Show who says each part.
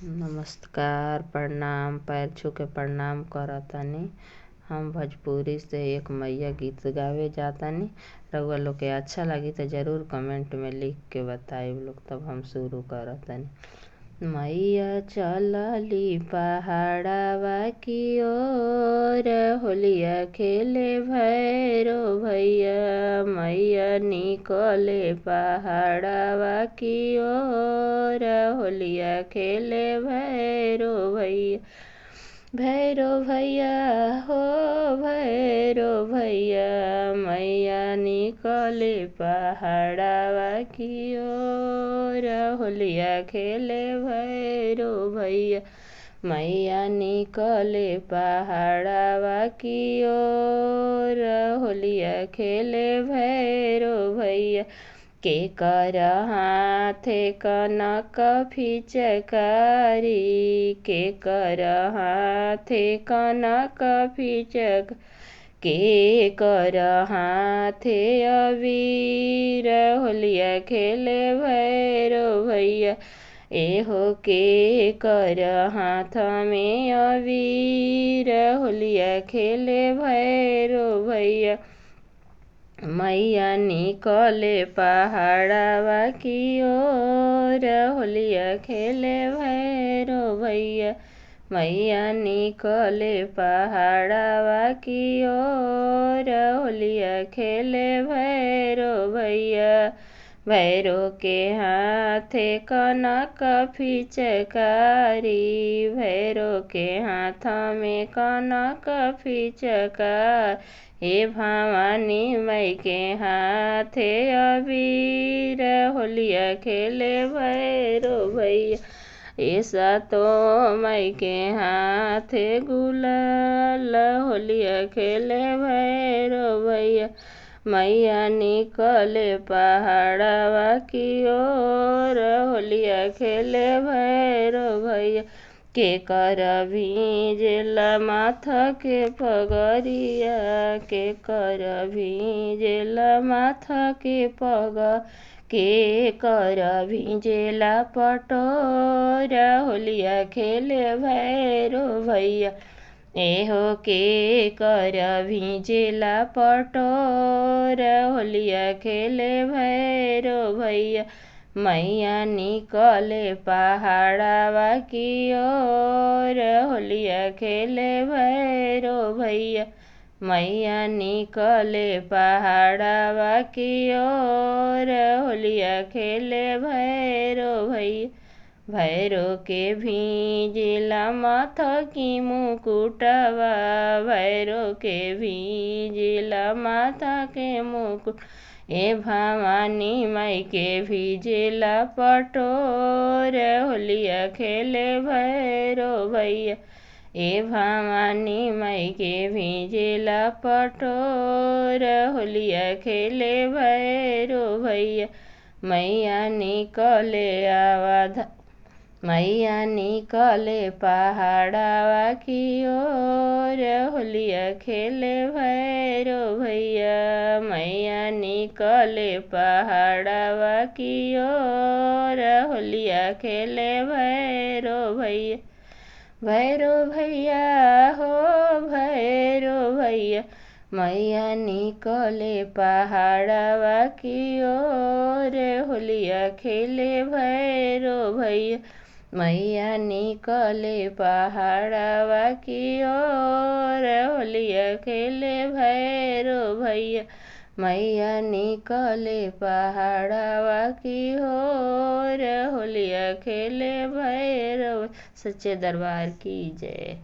Speaker 1: नमस्कार, प्रणाम, पैर छू के प्रणाम करतानी। हम भोजपुरी से एक मैया गीत गावे जातानी। रउआ लोग के अच्छा लगी तो जरूर कमेंट में लिख के बताइब लोग, तब हम शुरू करतानी। मैया चलली पहाड़वा की ओर, होलिया खेले भैरो भैया। मैया निकले पहाड़वा की ओर, होलिया खेले भैरो भैया। भैरो भैया हो भैरो भैया, मैया निकले पहाड़वा की ओर, होलिया खेले भैरो भैया। मैया निकले पहाड़वा की ओर, होलिया खेले भैरो भैया। के कर हाथे कनक फिचकारी, के कर हाथे कनक फिचक, के कर हाथे अबीर, होलिया खेले भैरो भैया। एहो के कर हाथ में अबीर, होलिया खेले भैरो भैया। मैया निकले पहाड़वा की ओर, होलिया खेले भैरो भैया। मैया निकले पहाड़वा की ओर, होलिया खेले भैरो भैया। भैरो के हाथे कनक फिचकारी, भैरो के हाथ में कनक फिचकार। हे भवानी माई के हाथे अबीर, होलिया खेले भैरो भैया। ऐसा तो माई के हाथे गुलाल, होलिया खेले भैरो भैया। मैया निकले पहाड़वा की ओर, होलिया खेले भैरो भैया। के कर भींजेला माथा के पगरिया, के कर भींजेला माथा के पगरिया। के कर भींजेला पटोरा, होलिया खेले भैरो भैया। एहो के कर भींजेला पटोरा, होलिया खेले भैरो भैया। मैया निकले पहाड़वा की ओर, होलिया खेले भैरो भैया। मैया निकले पहाड़वा की ओर, होलिया खेले भैरो भैया। भैरो के भींजेला माथा की मुकुटवा, भैरो के भींजेला माथा के मुकुट। ए भवानी माई के भींजेला पटोर, होलिया खेले भैरो भैया। ए भवानी माई के भींजेला पटोर, होलिया खेले भैरो भैया। मैया निकले मैया निकले पहाड़वा की ओर, होलिया खेले भैरो भैया। मैया निकले पहाड़वा की ओर, होलिया खेले भैरो भैया। भैरो भैया हो भैरो भैया, मैया निकले पहाड़वा की ओर, होलिया खेले भैरो भैया। मैया निकले पहाड़वा की ओर, होलिया खेले भैरो भैया। मैया निकले पहाड़वा की ओर, होलिया खेले भैरो। सच्चे दरबार की जय।